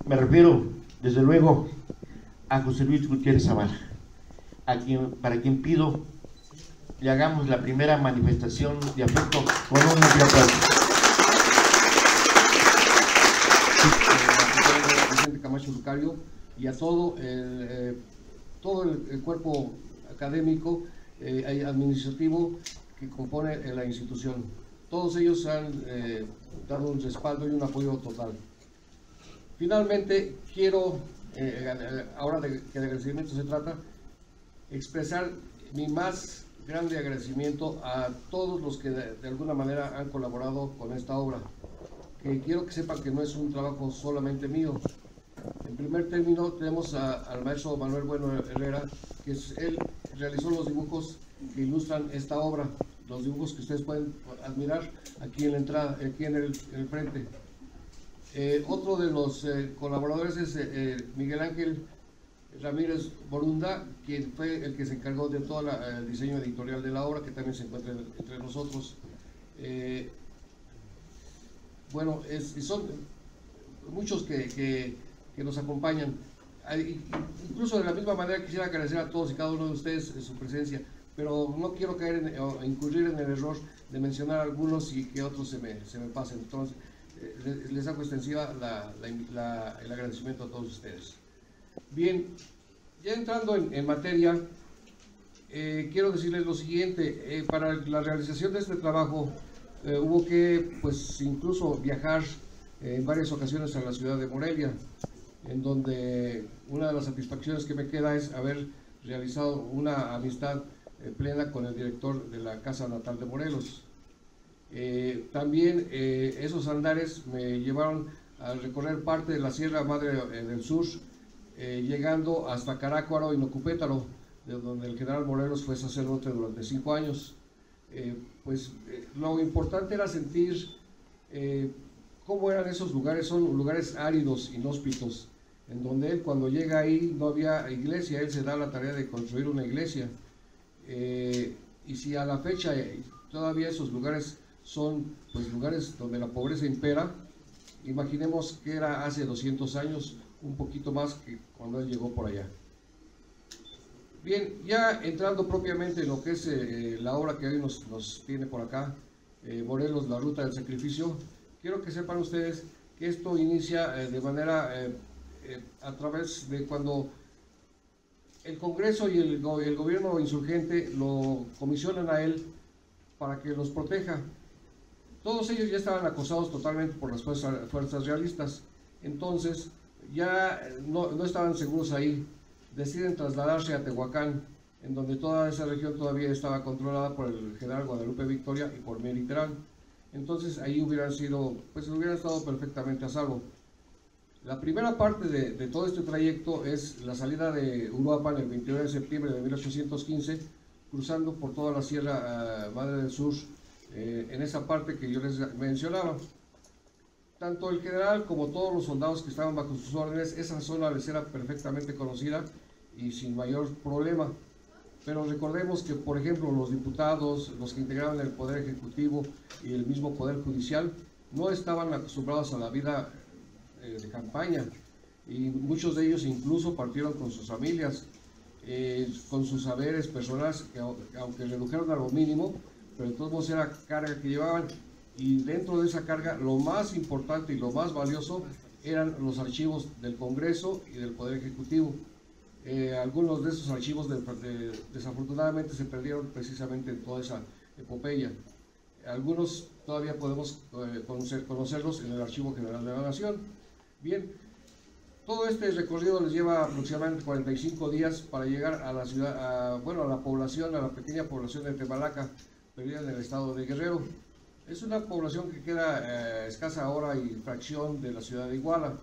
Me refiero, desde luego, a José Luis Gutiérrez Zavala, para quien pido le hagamos la primera manifestación de afecto con un aplauso. Vicente Camacho Lucario y a todo el cuerpo académico administrativo que compone la institución. Todos ellos han dado un respaldo y un apoyo total. Finalmente, quiero, ahora que de agradecimiento se trata, expresar mi más grande agradecimiento a todos los que de alguna manera han colaborado con esta obra, que quiero que sepan que no es un trabajo solamente mío. En primer término tenemos al maestro Manuel Bueno Herrera, que él realizó los dibujos que ilustran esta obra, los dibujos que ustedes pueden admirar aquí en la entrada, aquí en el frente. Otro de los colaboradores es Miguel Ángel Ramírez Borunda, quien fue el que se encargó de todo el diseño editorial de la obra, que también se encuentra entre nosotros. Bueno, son muchos que nos acompañan. Incluso de la misma manera quisiera agradecer a todos y cada uno de ustedes su presencia, pero no quiero caer o incurrir en el error de mencionar algunos y que otros se me pasen. Entonces, les hago extensiva el agradecimiento a todos ustedes. Bien, ya entrando en materia, quiero decirles lo siguiente. Para la realización de este trabajo hubo que, pues, incluso viajar en varias ocasiones a la ciudad de Morelia, en donde una de las satisfacciones que me queda es haber realizado una amistad plena con el director de la Casa Natal de Morelos. También esos andares me llevaron a recorrer parte de la Sierra Madre del Sur, llegando hasta Carácuaro y Nocupétaro, de donde el general Morelos fue sacerdote durante 5 años. Lo importante era sentir cómo eran esos lugares. Son lugares áridos, inhóspitos, en donde él, cuando llega ahí, no había iglesia. Él se da la tarea de construir una iglesia, y si a la fecha todavía esos lugares son, pues, lugares donde la pobreza impera, imaginemos que era hace 200 años, un poquito más que cuando él llegó por allá. Bien, ya entrando propiamente en lo que es la obra que hoy nos tiene por acá, Morelos, la ruta del sacrificio, quiero que sepan ustedes que esto inicia de manera a través de cuando el Congreso y el gobierno insurgente lo comisionan a él para que los proteja. Todos ellos ya estaban acosados totalmente por las fuerzas realistas, entonces ya no estaban seguros ahí. Deciden trasladarse a Tehuacán, en donde toda esa región todavía estaba controlada por el general Guadalupe Victoria y por Miguel Terán. Entonces ahí hubieran estado perfectamente a salvo. La primera parte de todo este trayecto es la salida de Uruapan el 29 de septiembre de 1815, cruzando por toda la Sierra Madre del Sur, en esa parte que yo les mencionaba. Tanto el general como todos los soldados que estaban bajo sus órdenes, esa zona les era perfectamente conocida y sin mayor problema. Pero recordemos que, por ejemplo, los diputados, los que integraban el Poder Ejecutivo y el mismo Poder Judicial, no estaban acostumbrados a la vida de campaña, y muchos de ellos incluso partieron con sus familias, con sus saberes personales, que aunque redujeron a lo mínimo, pero de todos modos era carga que llevaban. Y dentro de esa carga, lo más importante y lo más valioso eran los archivos del Congreso y del Poder Ejecutivo. Algunos de esos archivos desafortunadamente se perdieron precisamente en toda esa epopeya. Algunos todavía podemos conocerlos en el Archivo General de la Nación. Bien, todo este recorrido les lleva aproximadamente 45 días para llegar a la ciudad, a la pequeña población de Temalaca, perdida en el estado de Guerrero. Es una población que queda escasa hora y fracción de la ciudad de Iguala.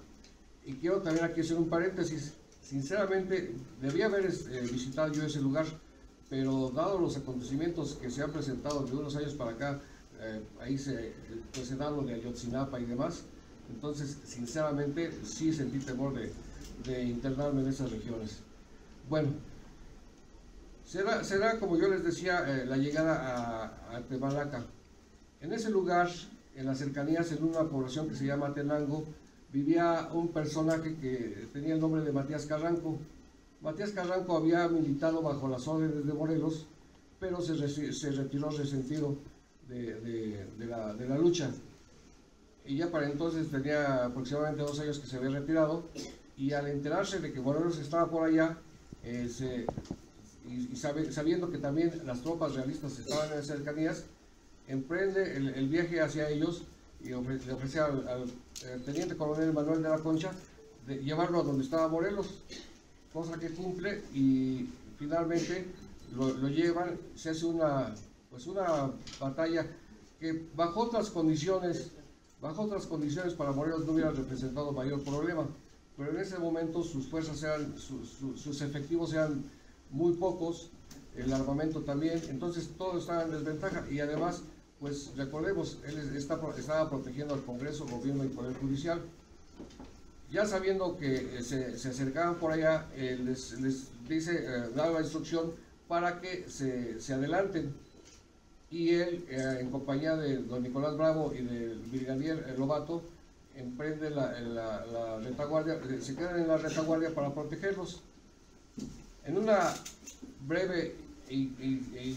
Y quiero también aquí hacer un paréntesis. Sinceramente, debía haber visitado yo ese lugar, pero dado los acontecimientos que se han presentado de unos años para acá, ahí se da lo de Ayotzinapa y demás, entonces sinceramente sí sentí temor de internarme en esas regiones. Bueno, será como yo les decía, la llegada a Temalaca. En ese lugar, en las cercanías, en una población que se llama Tenango, vivía un personaje que tenía el nombre de Matías Carranco. Matías Carranco había militado bajo las órdenes de Morelos, pero se retiró resentido de la lucha. Y ya para entonces tenía aproximadamente 2 años que se había retirado, y al enterarse de que Morelos estaba por allá, sabiendo que también las tropas realistas estaban en las cercanías, emprende el viaje hacia ellos y le ofrece al teniente coronel Manuel de la Concha de llevarlo a donde estaba Morelos, cosa que cumple, y finalmente lo llevan. Se hace una batalla que bajo otras condiciones para Morelos no hubiera representado mayor problema, pero en ese momento sus fuerzas sus efectivos eran muy pocos, el armamento también, entonces todo estaba en desventaja, y además, pues recordemos, él estaba protegiendo al Congreso, Gobierno y Poder Judicial. Ya sabiendo que se acercaban por allá, les dice, da la instrucción para que se adelanten, y él, en compañía de don Nicolás Bravo y del brigadier Lobato, emprende la retaguardia, se quedan en la retaguardia para protegerlos. En una breve y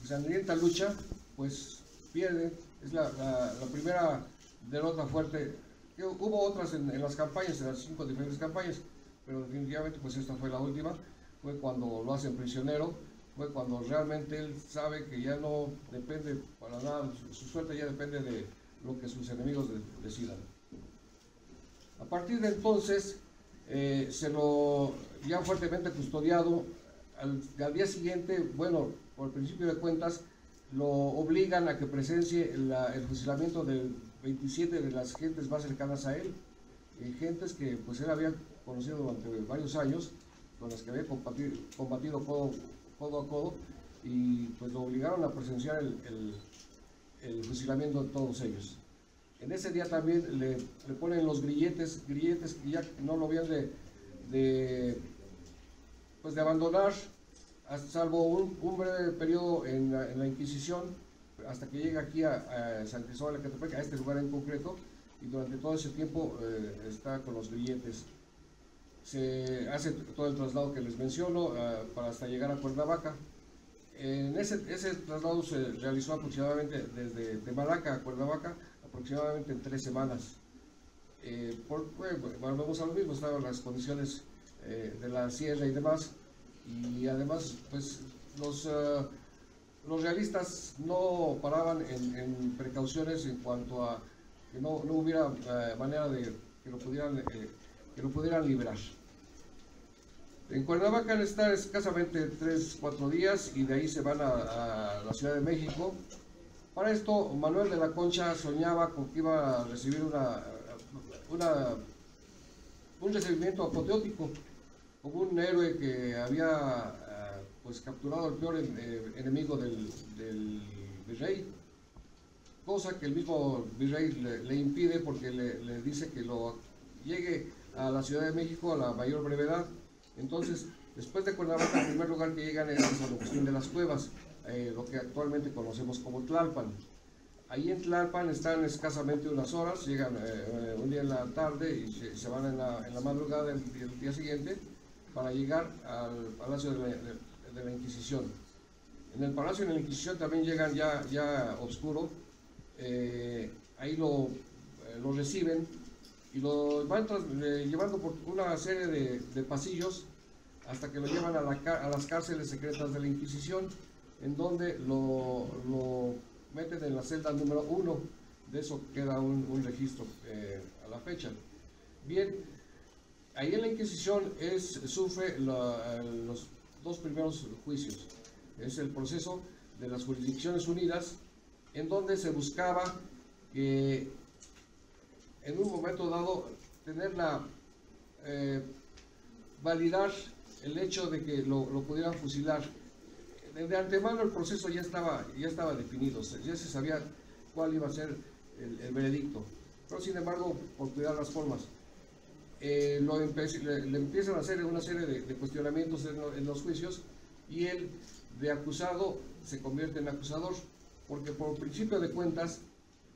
sangrienta lucha, pues pierden. Es la primera derrota fuerte. Hubo otras en las campañas, en las 5 diferentes campañas, pero definitivamente pues esta fue la última. Fue cuando lo hacen prisionero, fue cuando realmente él sabe que ya no depende para nada, su suerte ya depende de lo que sus enemigos decidan. A partir de entonces, se lo ya fuertemente custodiado. Al día siguiente, bueno, por principio de cuentas, lo obligan a que presencie el fusilamiento del 27 de las gentes más cercanas a él, gentes que pues él había conocido durante varios años, con las que había combatido codo a codo, y pues lo obligaron a presenciar el fusilamiento de todos ellos. En ese día también le ponen los grilletes que ya no lo habían de abandonar, salvo un breve periodo en la Inquisición, hasta que llega aquí a San Cristóbal de Catepec, a este lugar en concreto, y durante todo ese tiempo está con los grilletes. Se hace todo el traslado que les menciono para hasta llegar a Cuernavaca. En ese traslado se realizó aproximadamente desde Temalaca a Cuernavaca, aproximadamente en 3 semanas. Volvemos a lo mismo, estaban las condiciones de la sierra y demás, y además pues los realistas no paraban en precauciones en cuanto a que no hubiera manera de que lo pudieran liberar. En Cuernavaca han estado escasamente 3-4 días, y de ahí se van a la Ciudad de México. Para esto, Manuel de la Concha soñaba con que iba a recibir un recibimiento apoteótico, como un héroe que había pues capturado al peor enemigo del virrey, cosa que el mismo virrey le impide, porque le dice que lo llegue a la Ciudad de México a la mayor brevedad. Entonces, después de Cuernavaca, el primer lugar que llegan es a San Agustín de las Cuevas, lo que actualmente conocemos como Tlalpan. Ahí en Tlalpan están escasamente unas horas, llegan un día en la tarde y se van en la madrugada del día siguiente para llegar al Palacio de la Inquisición. En el Palacio de la Inquisición también llegan ya oscuro, ahí lo reciben y lo van llevando por una serie de pasillos hasta que lo llevan a las cárceles secretas de la Inquisición, en donde lo meten en la celda número 1. De eso queda un registro a la fecha. Bien, ahí en la Inquisición sufre los 2 primeros juicios. Es el proceso de las Jurisdicciones Unidas, en donde se buscaba que en un momento dado validar el hecho de que lo pudieran fusilar. De antemano el proceso ya estaba definido, ya se sabía cuál iba a ser el veredicto, pero sin embargo, por cuidar las formas, le empiezan a hacer una serie de cuestionamientos en los juicios, y él, de acusado, se convierte en acusador, porque por principio de cuentas,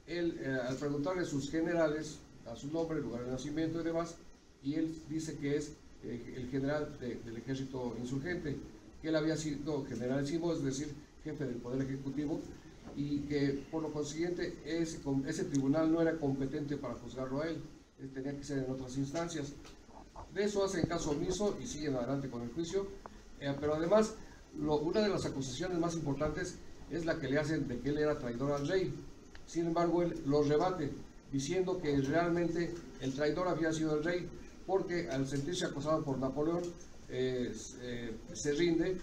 él, al preguntarle a sus generales da su nombre, lugar de nacimiento y demás, y él dice que es el general del ejército insurgente, que él había sido generalísimo, es decir, jefe del Poder Ejecutivo, y que por lo consiguiente ese tribunal no era competente para juzgarlo a él, tenía que ser en otras instancias. De eso hacen caso omiso y siguen adelante con el juicio, pero además una de las acusaciones más importantes es la que le hacen de que él era traidor al rey. Sin embargo, él lo rebate, diciendo que realmente el traidor había sido el rey, porque al sentirse acosado por Napoleón, se rinde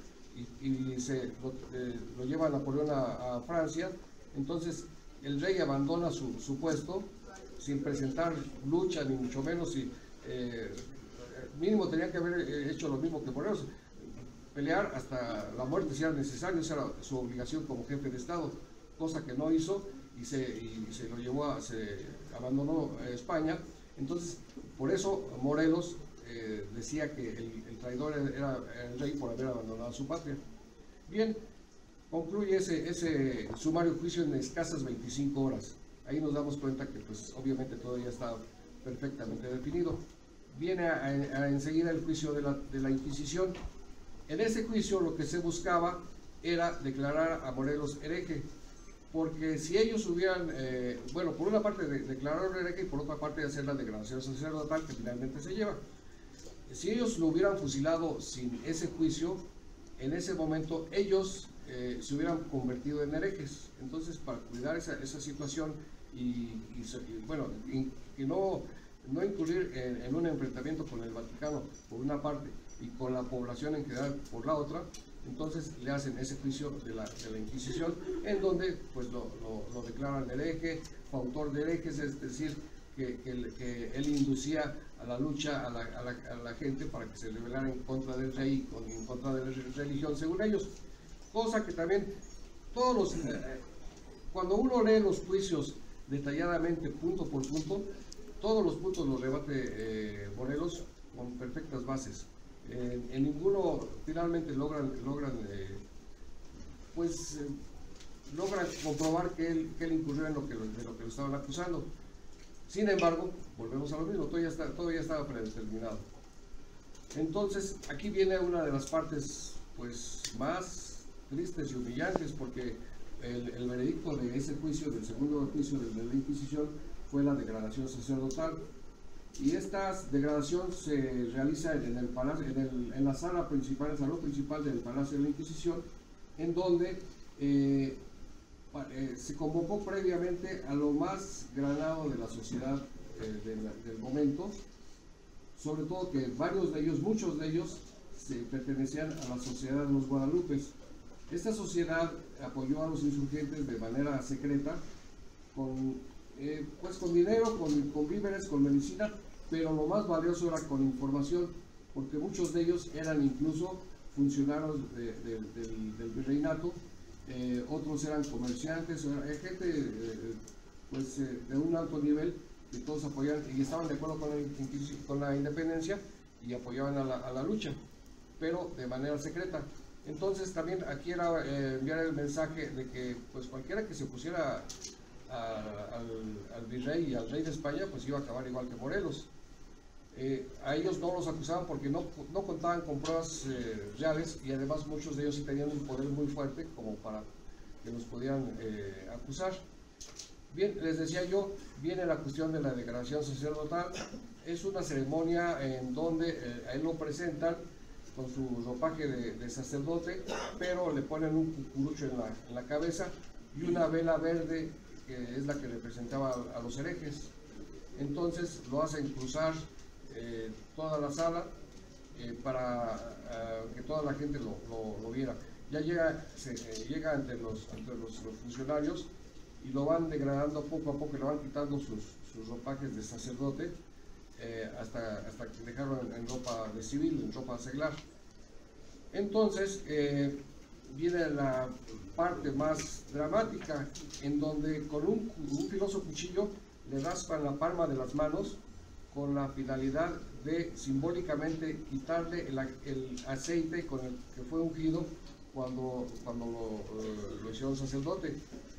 y lo lleva a Napoleón a Francia. Entonces el rey abandona su puesto sin presentar lucha, ni mucho menos, y mínimo tenía que haber hecho lo mismo que Morelos, pelear hasta la muerte si era necesario. Esa era su obligación como jefe de Estado, cosa que no hizo, y se lo llevó se abandonó España. Entonces, por eso Morelos decía que el traidor era el rey por haber abandonado su patria. Bien, concluye ese sumario juicio en escasas 25 horas. Ahí nos damos cuenta que pues obviamente todo ya está perfectamente definido. Viene enseguida el juicio de la Inquisición. En ese juicio lo que se buscaba era declarar a Morelos hereje, porque si ellos hubieran, bueno, por una parte declararlo hereje y por otra parte hacer la degradación sacerdotal que finalmente se lleva. Si ellos lo hubieran fusilado sin ese juicio, en ese momento ellos se hubieran convertido en herejes. Entonces, para cuidar esa situación y no incurrir en un enfrentamiento con el Vaticano por una parte y con la población en general por la otra, entonces le hacen ese juicio de la Inquisición, en donde pues lo declaran hereje, autor de herejes, es decir, que él inducía a la lucha a la gente para que se rebelaran en contra del rey y en contra de la religión según ellos. Cosa que también cuando uno lee los juicios detalladamente, punto por punto, todos los puntos los rebate Morelos con perfectas bases. En ninguno finalmente logran comprobar que él incurrió en de lo que lo estaban acusando. Sin embargo, volvemos a lo mismo, todo ya estaba predeterminado. Entonces, aquí viene una de las partes pues más tristes y humillantes, porque el veredicto de ese juicio, del segundo juicio de la Inquisición, fue la degradación sacerdotal. Y esta degradación se realiza en la sala principal, el salón principal del Palacio de la Inquisición, en donde se convocó previamente a lo más granado de la sociedad del momento, sobre todo que muchos de ellos pertenecían a la sociedad de los Guadalupes. Esta sociedad apoyó a los insurgentes de manera secreta, con dinero, con víveres, con medicina, pero lo más valioso era con información, porque muchos de ellos eran incluso funcionarios del virreinato, otros eran comerciantes, gente de un alto nivel, y todos apoyaban y estaban de acuerdo con la independencia y apoyaban a la lucha, pero de manera secreta. Entonces también aquí era enviar el mensaje de que pues cualquiera que se opusiera al virrey y al rey de España pues iba a acabar igual que Morelos. A ellos no los acusaban porque no contaban con pruebas reales, y además muchos de ellos sí tenían un poder muy fuerte como para que los pudieran acusar. Bien, les decía yo, viene la cuestión de la degradación sacerdotal. Es una ceremonia en donde a él lo presentan con su ropaje de sacerdote, pero le ponen un cucurucho en la cabeza y una vela verde que es la que representaba a los herejes. Entonces lo hacen cruzar toda la sala para que toda la gente lo viera. Ya llega entre los funcionarios y lo van degradando poco a poco, le van quitando sus ropajes de sacerdote hasta que dejaron en ropa de civil, en ropa seglar. Entonces viene la parte más dramática, en donde con un filoso cuchillo le raspan la palma de las manos con la finalidad de simbólicamente quitarle el aceite con el que fue ungido cuando lo hicieron sacerdote,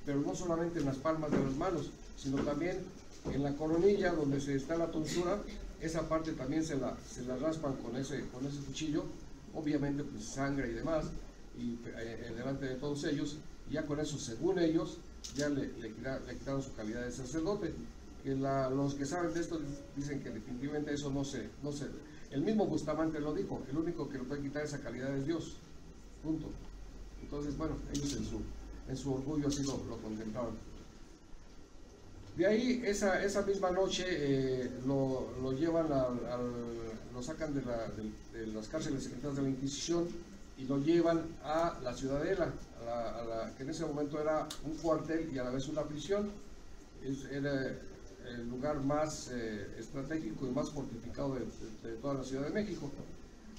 pero no solamente en las palmas de las manos, sino también En la coronilla, donde se está la tonsura, esa parte también se la raspan con ese cuchillo, obviamente pues sangre y demás, y delante de todos ellos, ya con eso, según ellos, ya le quitaron su calidad de sacerdote. Que los que saben de esto dicen que definitivamente eso no se, el mismo Bustamante lo dijo, el único que le puede quitar esa calidad es Dios, punto. Entonces, bueno, ellos en su orgullo así lo contemplaban. De ahí, esa misma noche, lo llevan lo sacan de las cárceles secretas de la Inquisición y lo llevan a la Ciudadela, que en ese momento era un cuartel y a la vez una prisión. Era el lugar más estratégico y más fortificado de toda la Ciudad de México.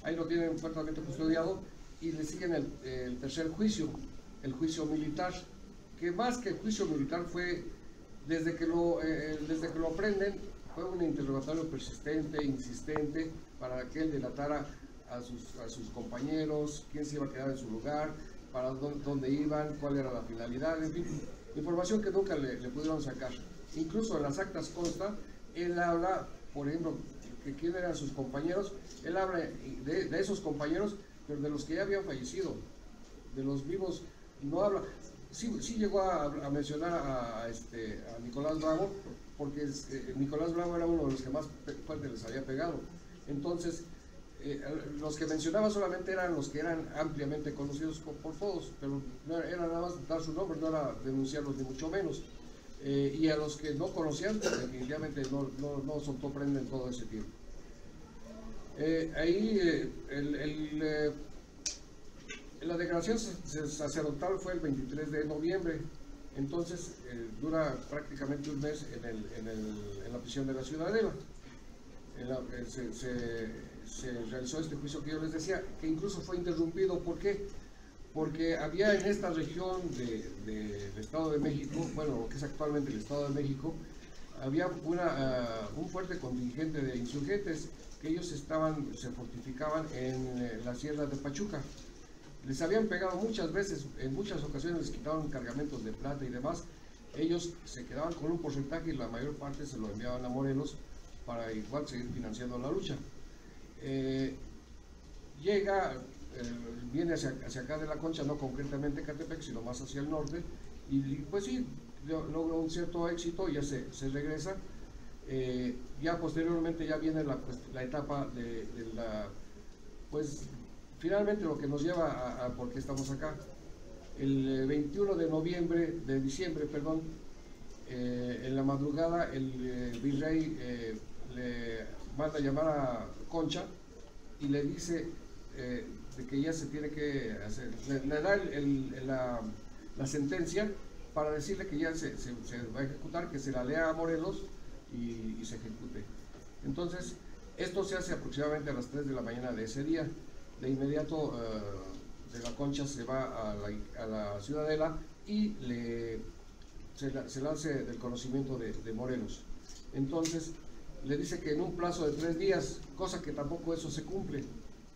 Ahí lo tienen fuertemente custodiado y le siguen el tercer juicio, el juicio militar, que más que el juicio militar fue, desde que lo prenden, fue un interrogatorio persistente, insistente, para que él delatara a sus compañeros, quién se iba a quedar en su lugar, para dónde iban, cuál era la finalidad, en fin, información que nunca le pudieron sacar. Incluso en las actas consta, él habla, por ejemplo, que quién eran sus compañeros, él habla de esos compañeros, pero de los que ya habían fallecido, de los vivos no habla. Sí llegó a mencionar a Nicolás Bravo, porque Nicolás Bravo era uno de los que más fuerte les había pegado. Entonces, los que mencionaba solamente eran los que eran ampliamente conocidos por todos, pero no era nada más dar su nombre, no era denunciarlos ni mucho menos. Y a los que no conocían, definitivamente no soltó prenda en todo ese tiempo. Ahí la declaración sacerdotal fue el 23 de noviembre, entonces dura prácticamente un mes en la prisión de la Ciudadela. Se realizó este juicio que yo les decía, que incluso fue interrumpido. ¿Por qué? Porque había en esta región del Estado de México, bueno, lo que es actualmente el Estado de México, había un fuerte contingente de insurgentes que ellos se fortificaban en la sierra de Pachuca. Les habían pegado muchas veces, en muchas ocasiones les quitaban cargamentos de plata y demás. Ellos se quedaban con un porcentaje y la mayor parte se lo enviaban a Morelos para igual seguir financiando la lucha. Viene hacia acá de la Concha, no concretamente Catepec, sino más hacia el norte, y pues sí, logra un cierto éxito, ya se regresa. Ya posteriormente ya viene la etapa de pues finalmente lo que nos lleva a por qué estamos acá. El 21 de diciembre, en la madrugada el virrey le manda a llamar a Concha y le dice de que ya se tiene que hacer, le da la sentencia para decirle que ya se va a ejecutar, que se la lea a Morelos y se ejecute. Entonces, esto se hace aproximadamente a las 3 de la mañana de ese día. De inmediato de la Concha se va a la Ciudadela y se le hace del conocimiento de Morelos. Entonces, le dice que en un plazo de 3 días, cosa que tampoco eso se cumple,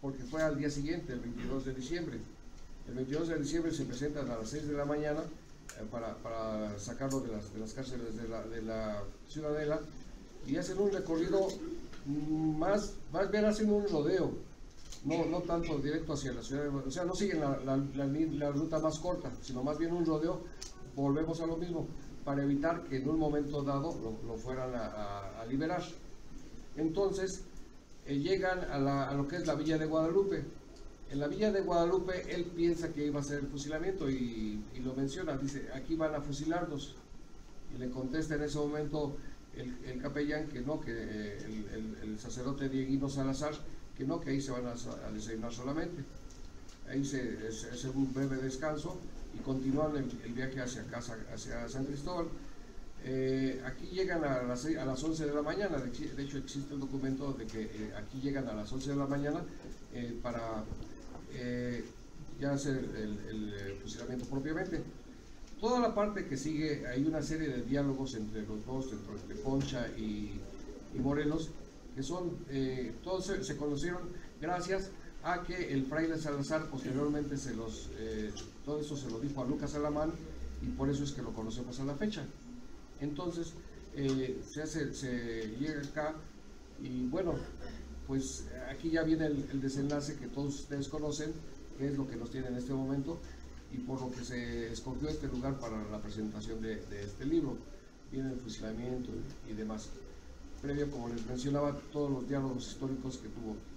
porque fue al día siguiente, el 22 de diciembre. El 22 de diciembre se presentan a las 6 de la mañana para sacarlo de las cárceles de la Ciudadela y hacen un recorrido más bien hacen un rodeo, no tanto directo hacia la ciudad, o sea, no siguen la ruta más corta, sino más bien un rodeo. Volvemos a lo mismo, para evitar que en un momento dado lo fueran a liberar. Entonces llegan a lo que es la Villa de Guadalupe. En la Villa de Guadalupe él piensa que iba a ser el fusilamiento y lo menciona, dice, aquí van a fusilarnos. Y le contesta en ese momento el capellán que no, que el sacerdote Dieguino Salazar, que no, que ahí se van a desayunar solamente. Ahí es un breve descanso y continúan el viaje hacia San Cristóbal. Aquí llegan a las 11 de la mañana, de hecho existe el documento de que aquí llegan a las 11 de la mañana para ya hacer el fusilamiento propiamente. Toda la parte que sigue, hay una serie de diálogos entre los dos, entre Concha y Morelos, que son, todos se conocieron gracias a que el fraile Salazar posteriormente todo eso se lo dijo a Lucas Alamán y por eso es que lo conocemos a la fecha. Entonces, se llega acá y bueno, pues aquí ya viene el desenlace que todos ustedes conocen, que es lo que nos tiene en este momento y por lo que se escogió este lugar para la presentación de este libro. Viene el fusilamiento y demás. Previo, como les mencionaba, todos los diálogos históricos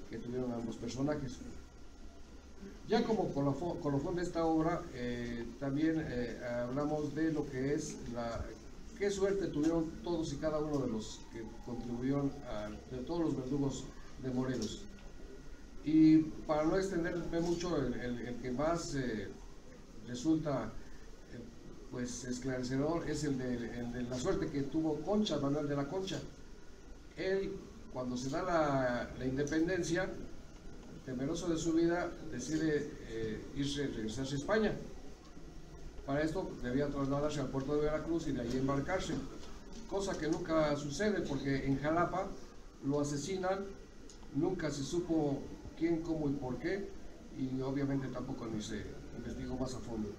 que tuvieron ambos personajes. Ya como colofón de esta obra, también hablamos de lo que es qué suerte tuvieron todos y cada uno de los que contribuyeron de todos los verdugos de Morelos. Y para no extenderme mucho, el que más resulta pues esclarecedor es el de la suerte que tuvo Concha, Manuel de la Concha. Él, cuando se da la independencia, temeroso de su vida, decide regresarse a España. Para esto debía trasladarse al puerto de Veracruz y de ahí embarcarse, cosa que nunca sucede porque en Jalapa lo asesinan, nunca se supo quién, cómo y por qué, y obviamente tampoco ni se investigó más a fondo.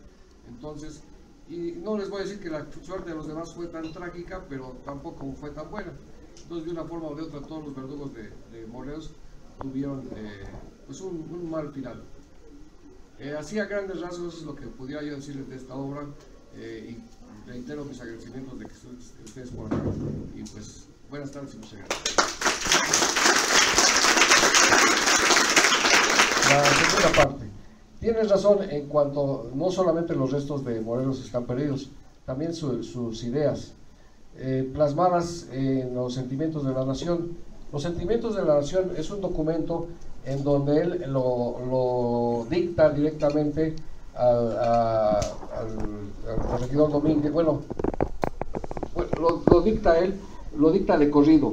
Entonces, y no les voy a decir que la suerte de los demás fue tan trágica, pero tampoco fue tan buena. Entonces, de una forma o de otra, todos los verdugos de Morelos tuvieron pues un mal final. Así a grandes rasgos es lo que pudiera yo decirles de esta obra, y reitero mis agradecimientos de que ustedes por acá, y pues buenas tardes y muchas gracias. La segunda parte. Tienes razón en cuanto no solamente los restos de Morelos están perdidos, también sus ideas, plasmadas en los sentimientos de la nación. Los sentimientos de la nación es un documento en donde él lo dicta directamente al corregidor Domínguez. Bueno, lo dicta él, lo dicta de corrido,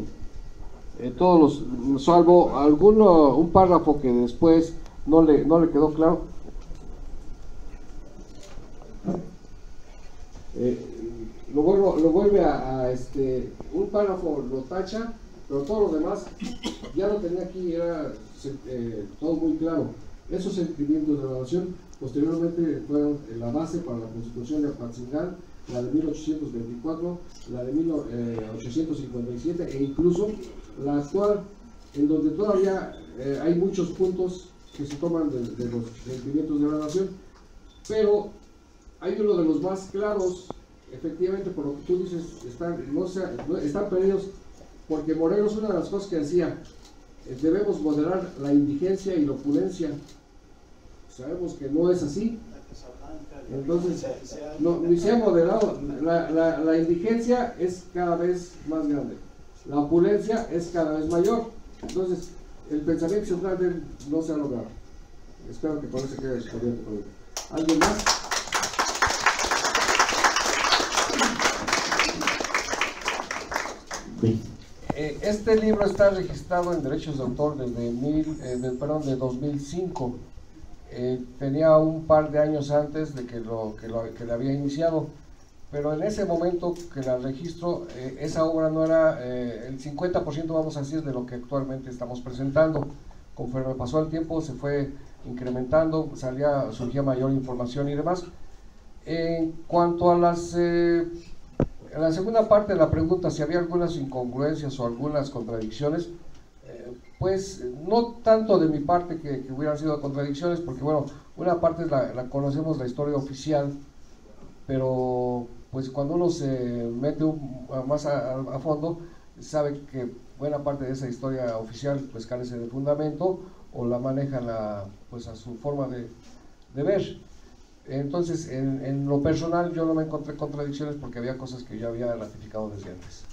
salvo un párrafo que después no le quedó claro. Lo vuelve un párrafo lo tacha, pero todo lo demás ya lo tenía aquí, era todo muy claro. Esos sentimientos de la nación posteriormente fueron la base para la Constitución de Apatzingán, la de 1824, la de 1857 e incluso la actual, en donde todavía hay muchos puntos que se toman de los sentimientos de la nación, pero hay uno de los más claros, efectivamente, por lo que tú dices, están perdidos, porque Morelos, una de las cosas que decía, debemos moderar la indigencia y la opulencia. Sabemos que no es así. Entonces, ni se ha moderado. La indigencia es cada vez más grande, la opulencia es cada vez mayor. Entonces, el pensamiento central de él no se ha logrado. Espero que con eso quede corriente. ¿Alguien más? Sí. Este libro está registrado en derechos de autor desde 2005. Tenía un par de años antes de que le había iniciado, pero en ese momento que la registro, esa obra no era el 50%, vamos a decir, de lo que actualmente estamos presentando. Conforme pasó el tiempo se fue incrementando, surgía mayor información y demás. En cuanto a en la segunda parte de la pregunta, si había algunas incongruencias o algunas contradicciones, pues no tanto de mi parte que hubieran sido contradicciones, porque bueno, una parte la conocemos, la historia oficial, pero pues cuando uno se mete más a fondo, sabe que buena parte de esa historia oficial pues carece de fundamento o la manejan pues a su forma de ver. Entonces, en lo personal yo no me encontré contradicciones porque había cosas que yo había ratificado desde antes.